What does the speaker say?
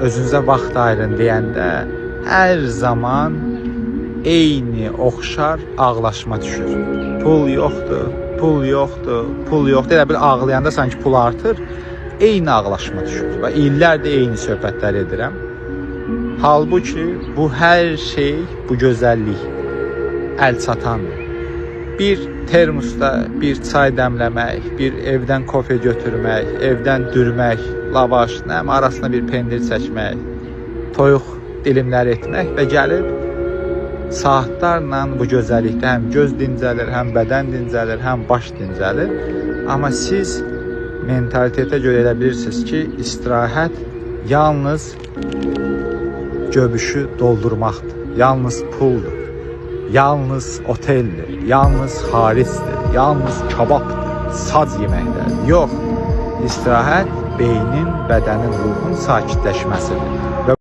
özünüzə vaxt ayırın deyəndə hər zaman eyni oxşar ağlaşma düşür. Pul yoxdur, pul yoxdur, pul yoxdur. Elə bir ağlayanda sanki pul artır, eyni ağlaşma düşür. Və illərdir eyni söhbətlər edirəm. Halbuki bu hər şey, bu gözəllik əl çatandır. Bir termosda bir çay dəmləmək, bir evdən kofe götürmək, evdən dürmək, lavaş, arasına bir pendir çəkmək, toyuq dilimlər etmək və gəlib saatlarla bu gözəllikdə həm göz dincəlir, həm bədən dincəlir, həm baş dincəlir. Amma siz mentalitetə görə elə bilirsiniz ki, istirahət yalnız göbüşü doldurmaqdır, yalnız puldur, yalnız oteldir, yalnız xarisdir, yalnız kababdır, saz yeməkdir. Yox, istirahət beynin, bədənin, ruhun sakitləşməsidir.